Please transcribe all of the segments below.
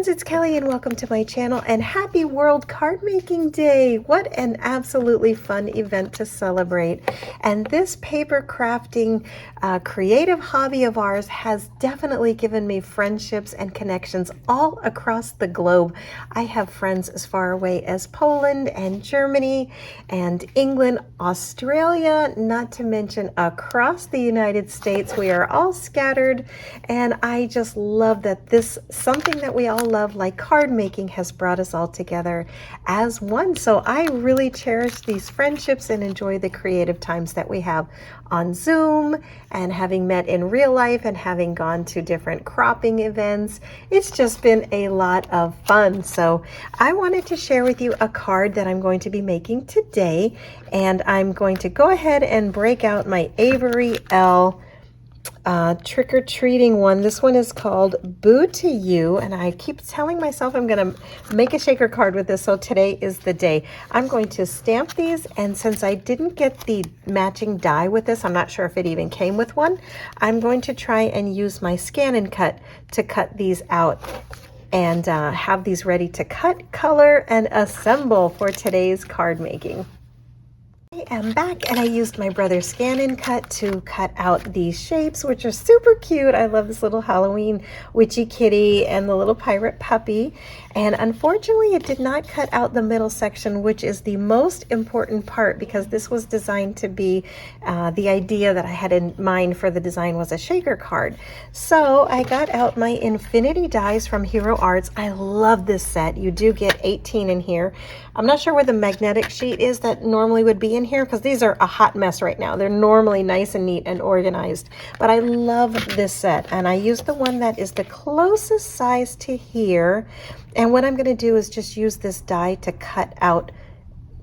friends, it's Kelly and welcome to my channel and happy World Card Making Day. What an absolutely fun event to celebrate. And this paper crafting creative hobby of ours has definitely given me friendships and connections all across the globe. I have friends as far away as Poland and Germany and England, Australia, not to mention across the United States. We are all scattered, and I just love that this something that we all love, like card making, has brought us all together as one. So I really cherish these friendships and enjoy the creative times that we have on Zoom, and having met in real life and having gone to different cropping events. It's just been a lot of fun. So I wanted to share with you a card that I'm going to be making today, and I'm going to go ahead and break out my Avery L trick-or-treating one. This one is called Boo to You, and I keep telling myself I'm going to make a shaker card with this, so today is the day. I'm going to stamp these, and since I didn't get the matching die with this, I'm not sure if it even came with one, I'm going to try and use my scan and cut to cut these out and have these ready to cut, color, and assemble for today's card making. I am back, and I used my brother's scan and cut to cut out these shapes, which are super cute. I love this little Halloween witchy kitty and the little pirate puppy. And unfortunately, it did not cut out the middle section, which is the most important part, because this was designed to be the idea that I had in mind for the design was a shaker card. So I got out my infinity dies from Hero Arts. I love this set. You do get 18 in here. I'm not sure where the magnetic sheet is that normally would be in here, because these are a hot mess right now. They're normally nice and neat and organized, but I love this set, and I used the one that is the closest size to here. And what I'm going to do is just use this die to cut out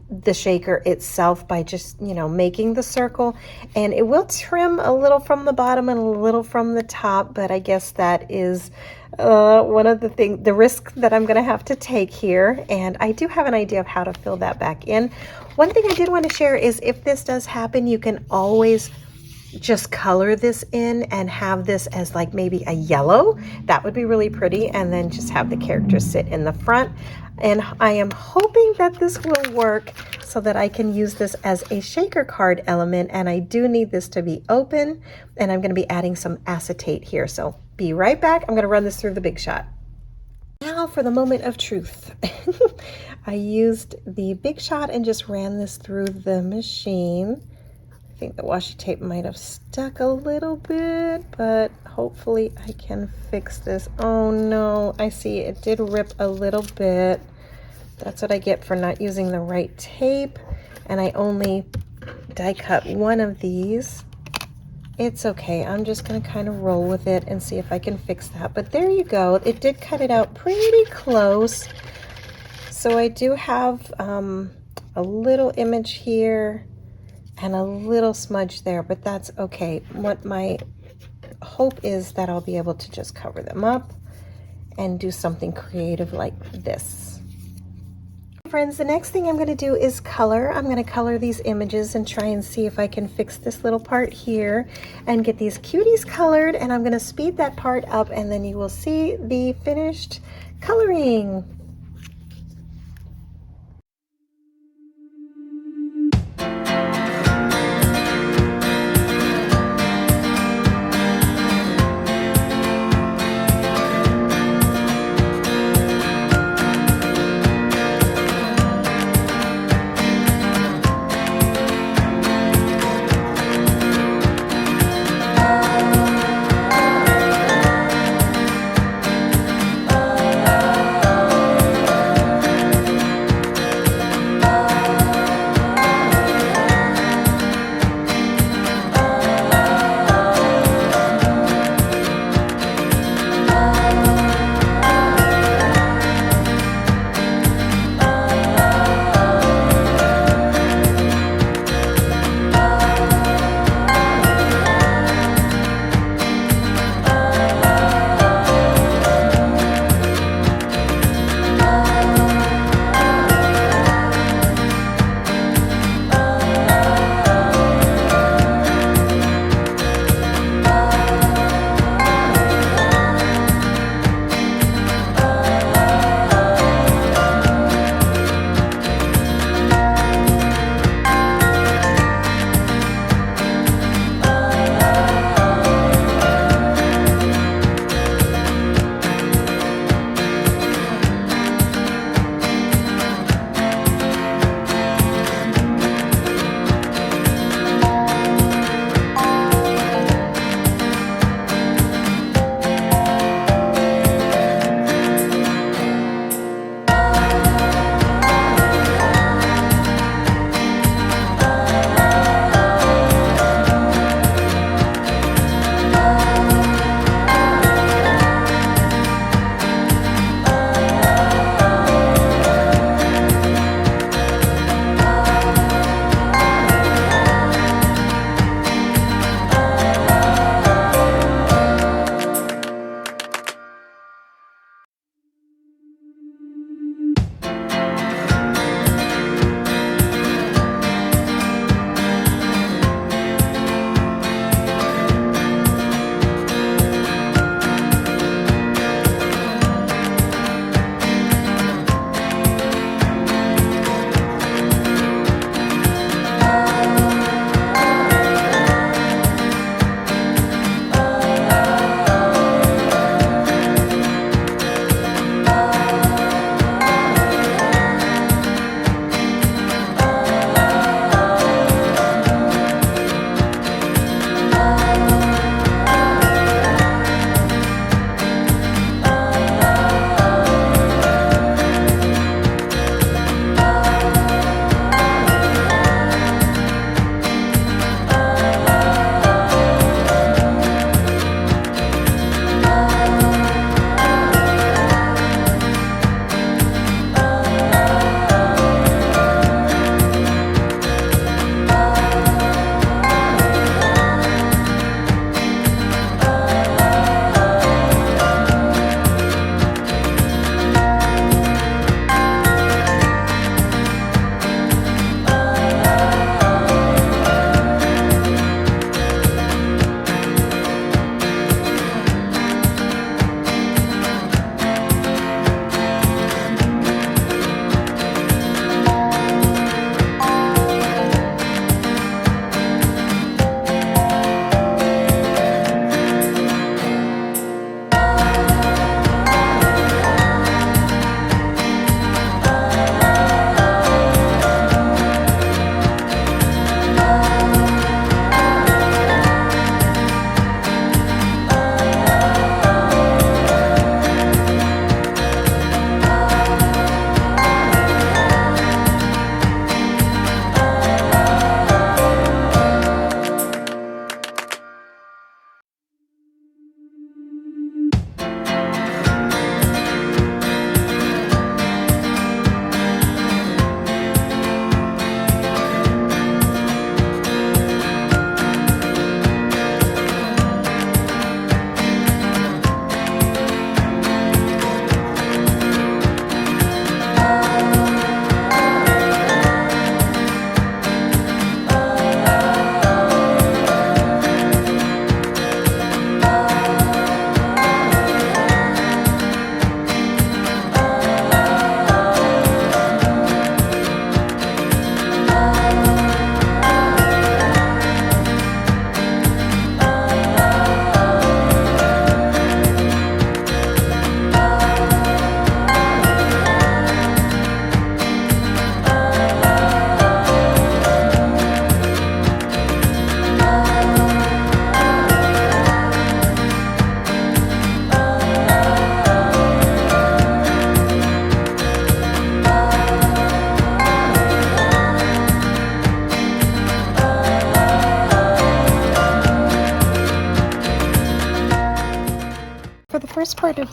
the shaker itself by just, you know, making the circle, and it will trim a little from the bottom and a little from the top, but I guess that is one of the risk that I'm going to have to take here, and I do have an idea of how to fill that back in. One thing I did want to share is if this does happen, you can always just color this in and have this as like maybe a yellow. That would be really pretty, and then just have the characters sit in the front. And I am hoping that this will work so that I can use this as a shaker card element, and I do need this to be open, and I'm going to be adding some acetate here. So be right back. I'm going to run this through the Big Shot. Now for the moment of truth. I used the Big Shot and just ran this through the machine. I think the washi tape might have stuck a little bit, but hopefully I can fix this. Oh no, I see it did rip a little bit. That's what I get for not using the right tape, and I only die cut one of these. It's okay, I'm just going to kind of roll with it and see if I can fix that. But there you go, it did cut it out pretty close. So I do have a little image here and a little smudge there, but that's okay. What my hope is that I'll be able to just cover them up and do something creative like this. Friends, the next thing I'm going to do is color. I'm going to color these images and try and see if I can fix this little part here and get these cuties colored, and I'm going to speed that part up, and then you will see the finished coloring.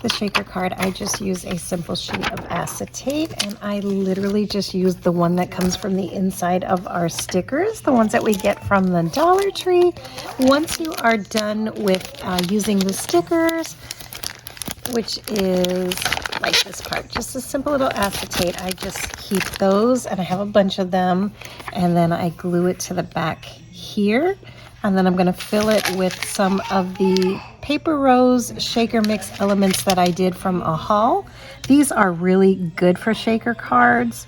the shaker card, I just use a simple sheet of acetate, and I literally just use the one that comes from the inside of our stickers, the ones that we get from the Dollar Tree. Once you are done with using the stickers, which is like this part, just a simple little acetate, I just keep those, and I have a bunch of them, and then I glue it to the back here. And then I'm going to fill it with some of the Paper Rose Shaker Mix elements that I did from a haul. These are really good for shaker cards.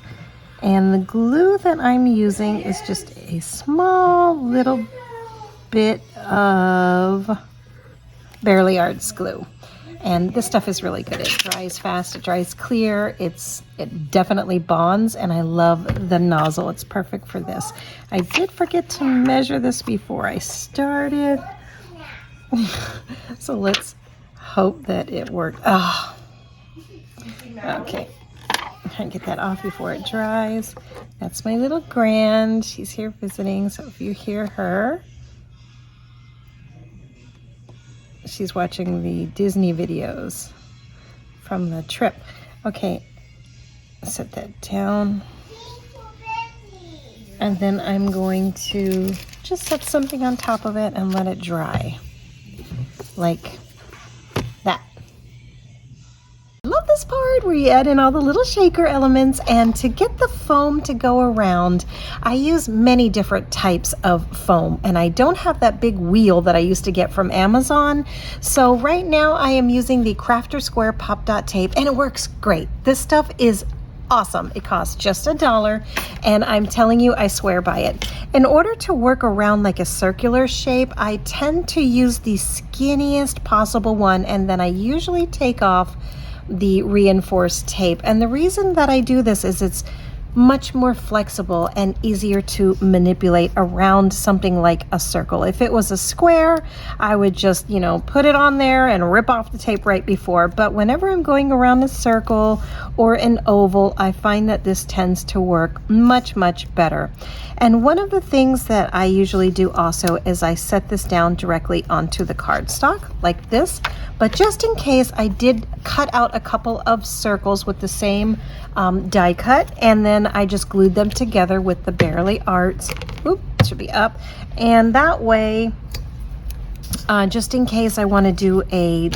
And the glue that I'm using is just a small little bit of Barely Arts glue. And this stuff is really good. It dries fast, it dries clear, it definitely bonds, and I love the nozzle. It's perfect for this. I did forget to measure this before I started. So let's hope that it worked. Oh. Okay. Try and get that off before it dries. That's my little grand. She's here visiting, so if you hear her, she's watching the Disney videos from the trip. Okay, set that down. And then I'm going to just set something on top of it and let it dry. Like that. I love this part where you add in all the little shaker elements, and to get the foam to go around, I use many different types of foam, and I don't have that big wheel that I used to get from Amazon. So right now I am using the Crafter Square Pop Dot tape, and it works great. This stuff is awesome. It costs just $1, and I'm telling you, I swear by it. In order to work around like a circular shape, I tend to use the skinniest possible one, and then I usually take off the reinforced tape. And the reason that I do this is it's much more flexible and easier to manipulate around something like a circle. If it was a square, I would just, put it on there and rip off the tape right before. But whenever I'm going around a circle or an oval, I find that this tends to work much, much better. And one of the things that I usually do also is I set this down directly onto the cardstock like this. But just in case, I did cut out a couple of circles with the same die cut, and then I just glued them together with the Barely Arts. Oop, should be up. And that way, just in case I want to do a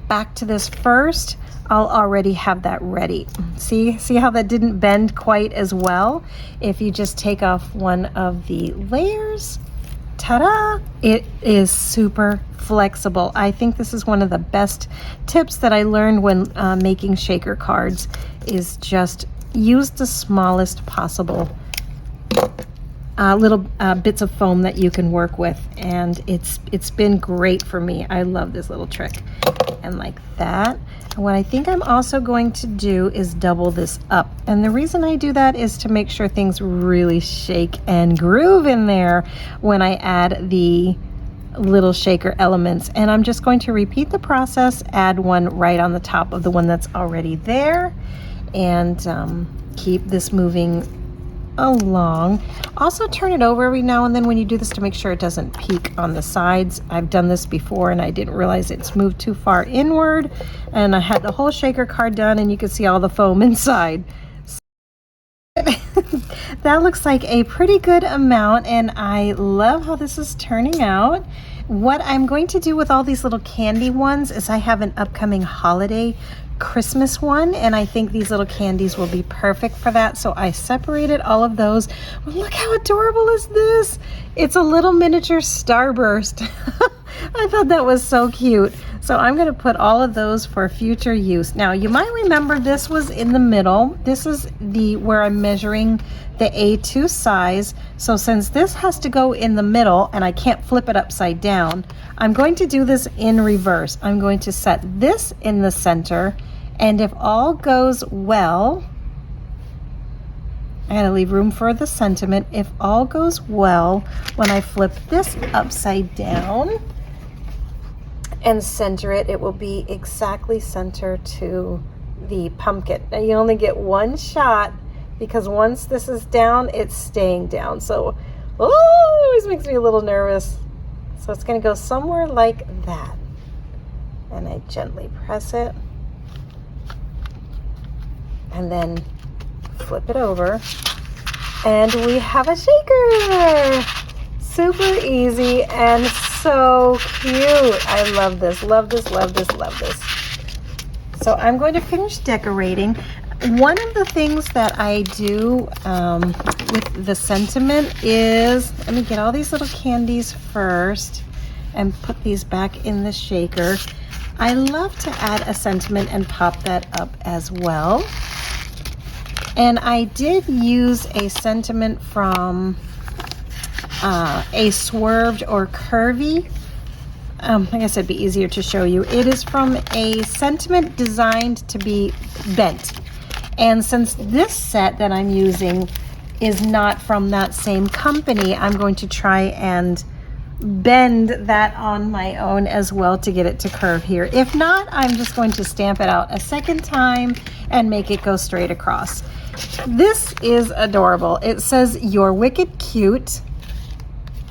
back to this first, I'll already have that ready. See how that didn't bend quite as well? If you just take off one of the layers, ta-da! It is super flexible. I think this is one of the best tips that I learned when making shaker cards, is just use the smallest possible little bits of foam that you can work with, and it's been great for me. I love this little trick. And like that. And what I think I'm also going to do is double this up. And the reason I do that is to make sure things really shake and groove in there when I add the little shaker elements. And I'm just going to repeat the process, add one right on the top of the one that's already there, and keep this moving along. Also turn it over every now and then when you do this to make sure it doesn't peak on the sides. I've done this before and I didn't realize it's moved too far inward, and I had the whole shaker card done and you can see all the foam inside. That looks like a pretty good amount, and I love how this is turning out. What I'm going to do with all these little candy ones is I have an upcoming holiday Christmas one, and I think these little candies will be perfect for that. So I separated all of those. Well, look how adorable is this? It's a little miniature starburst. I thought that was so cute. So I'm going to put all of those for future use. Now you might remember this was in the middle. This is where I'm measuring the A2 size. So since this has to go in the middle and I can't flip it upside down, I'm going to do this in reverse. I'm going to set this in the center, and if all goes well, I gotta leave room for the sentiment. If all goes well, when I flip this upside down and center it, it will be exactly center to the pumpkin. Now you only get one shot, because once this is down, it's staying down. So, oh, it always makes me a little nervous. So it's gonna go somewhere like that. and I gently press it and then flip it over, and we have a shaker. Super easy and so cute. I love this, love this, love this, love this. So I'm going to finish decorating. One of the things that I do with the sentiment is, let me get all these little candies first and put these back in the shaker. I love to add a sentiment and pop that up as well. And I did use a sentiment from a swerved or curvy. I guess it'd be easier to show you. It is from a sentiment designed to be bent. And since this set that I'm using is not from that same company, I'm going to try and bend that on my own as well to get it to curve here. If not, I'm just going to stamp it out a second time and make it go straight across. This is adorable. It says, "You're wicked cute."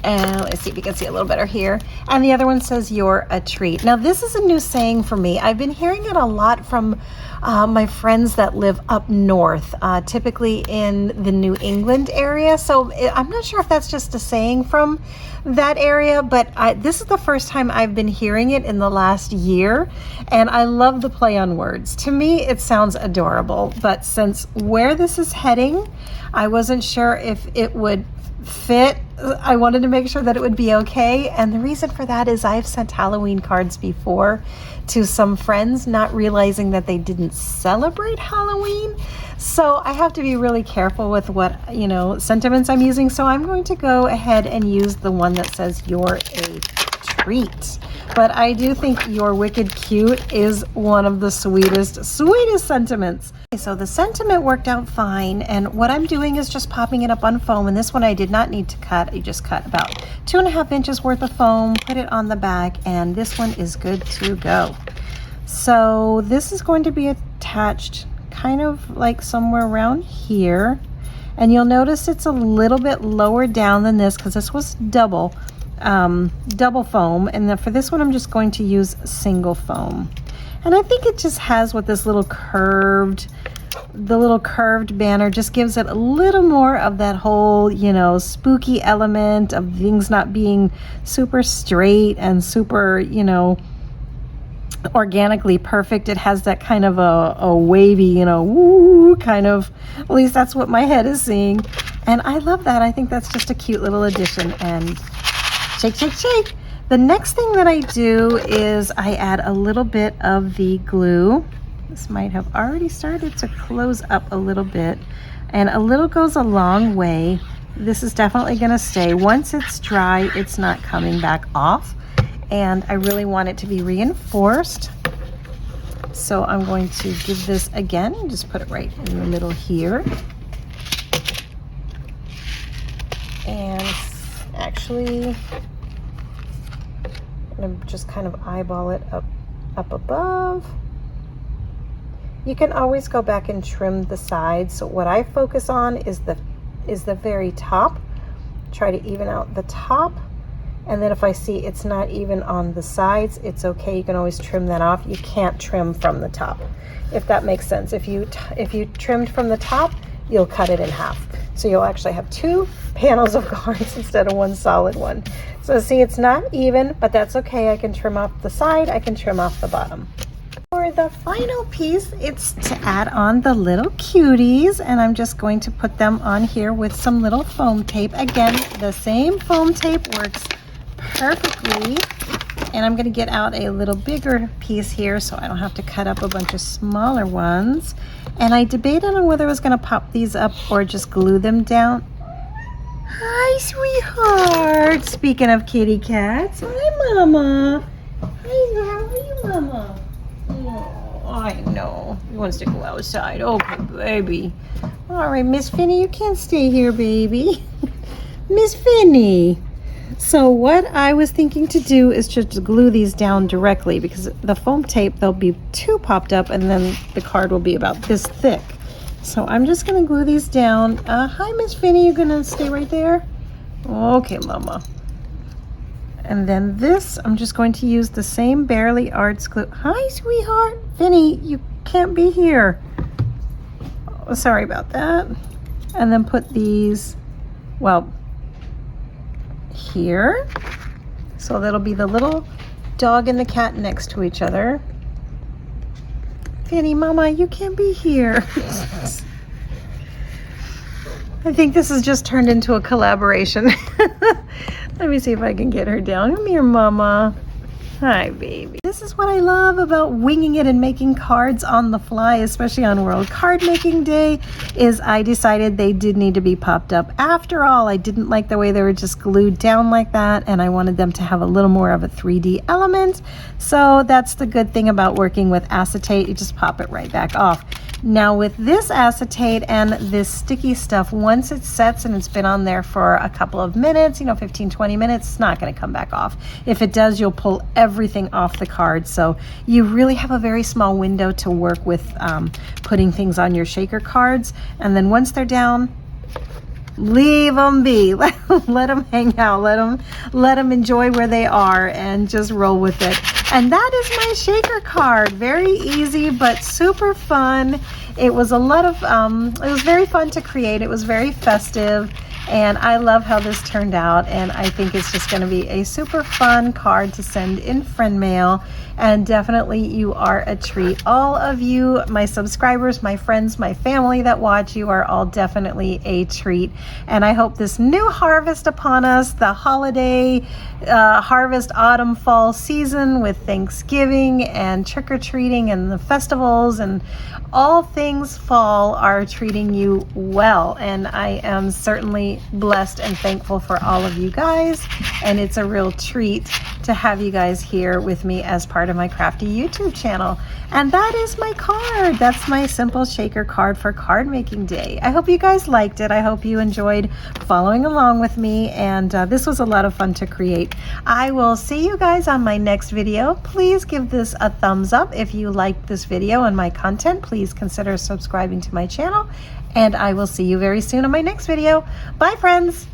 And let's see if you can see a little better here. And the other one says, "You're a treat." Now, this is a new saying for me. I've been hearing it a lot from my friends that live up north, typically in the New England area. So I'm not sure if that's just a saying from that area, but this is the first time I've been hearing it in the last year. And I love the play on words. To me, it sounds adorable. But since where this is heading, I wasn't sure if it would fit. I wanted to make sure that it would be okay, and the reason for that is I've sent Halloween cards before to some friends, not realizing that they didn't celebrate Halloween. So I have to be really careful with what, sentiments I'm using. So I'm going to go ahead and use the one that says, "You're a treat." But I do think "You're wicked cute" is one of the sweetest sentiments. So the sentiment worked out fine, and what I'm doing is just popping it up on foam, and this one I did not need to cut. I just cut about 2.5 inches worth of foam, put it on the back, and this one is good to go. So this is going to be attached kind of like somewhere around here, and you'll notice it's a little bit lower down than this because this was double foam, and then for this one I'm just going to use single foam. And I think it just has what this little curved banner just gives it a little more of that whole, spooky element of things not being super straight and super, organically perfect. It has that kind of a wavy, woo kind of, at least that's what my head is seeing. And I love that. I think that's just a cute little addition. And shake, shake, shake. The next thing that I do is I add a little bit of the glue. This might have already started to close up a little bit, and a little goes a long way. This is definitely going to stay. Once it's dry, it's not coming back off, and I really want it to be reinforced. So I'm going to give this again, just put it right in the middle here. And actually, I'm just kind of eyeball it up above. You can always go back and trim the sides. So what I focus on is the very top. Try to even out the top, and then if I see it's not even on the sides, it's okay. You can always trim that off. You can't trim from the top, if that makes sense. If you trimmed from the top, you'll cut it in half. So you'll actually have 2 panels of cards instead of 1 solid one. So see, it's not even, but that's okay. I can trim off the side, I can trim off the bottom. For the final piece, it's to add on the little cuties, and I'm just going to put them on here with some little foam tape. Again, the same foam tape works perfectly. And I'm going to get out a little bigger piece here so I don't have to cut up a bunch of smaller ones. And I debated on whether I was going to pop these up or just glue them down. Hi, sweetheart. Speaking of kitty cats. Hi, Mama. Hi, how are you, Mama? Oh, I know. He wants to go outside. Okay, baby. All right, Miss Finny, you can't stay here, baby. Miss Finny. So what I was thinking to do is just glue these down directly, because the foam tape, they'll be too popped up and then the card will be about this thick. So I'm just going to glue these down. Hi, Miss Finny, you going to stay right there? Okay, Mama. And then this, I'm just going to use the same Barely Arts glue. Hi, sweetheart. Vinny, you can't be here. Oh, sorry about that. And then put these, well, here. So that'll be the little dog and the cat next to each other. Vinny, Mama, you can't be here. I think this has just turned into a collaboration. Let me see if I can get her down. Come here, Mama. Hi, baby. This is what I love about winging it and making cards on the fly, especially on World Card Making Day, is I decided they did need to be popped up. After all, I didn't like the way they were just glued down like that, and I wanted them to have a little more of a 3D element. So that's the good thing about working with acetate. You just pop it right back off. Now with this acetate and this sticky stuff, once it sets and it's been on there for a couple of minutes, 15, 20 minutes, it's not going to come back off. If it does, you'll pull everything off the card. So you really have a very small window to work with putting things on your shaker cards. And then once they're down, leave them be. Let them hang out. Let them enjoy where they are and just roll with it. And that is my shaker card. Very easy, but super fun. It was a lot of, it was very fun to create. It was very festive. And I love how this turned out, and I think it's just going to be a super fun card to send in friend mail, and definitely you are a treat. All of you, my subscribers, my friends, my family that watch, you are all definitely a treat. And I hope this new harvest upon us, the holiday harvest, autumn, fall season with Thanksgiving and trick-or-treating and the festivals and all things fall are treating you well. And I am certainly blessed and thankful for all of you guys. And it's a real treat to have you guys here with me as part of my crafty YouTube channel. And that is my card. That's my simple shaker card for Card Making Day. I hope you guys liked it. I hope you enjoyed following along with me. And this was a lot of fun to create. I will see you guys on my next video. Please give this a thumbs up if you liked this video and my content. Please consider subscribing to my channel. And I will see you very soon on my next video. Bye, friends.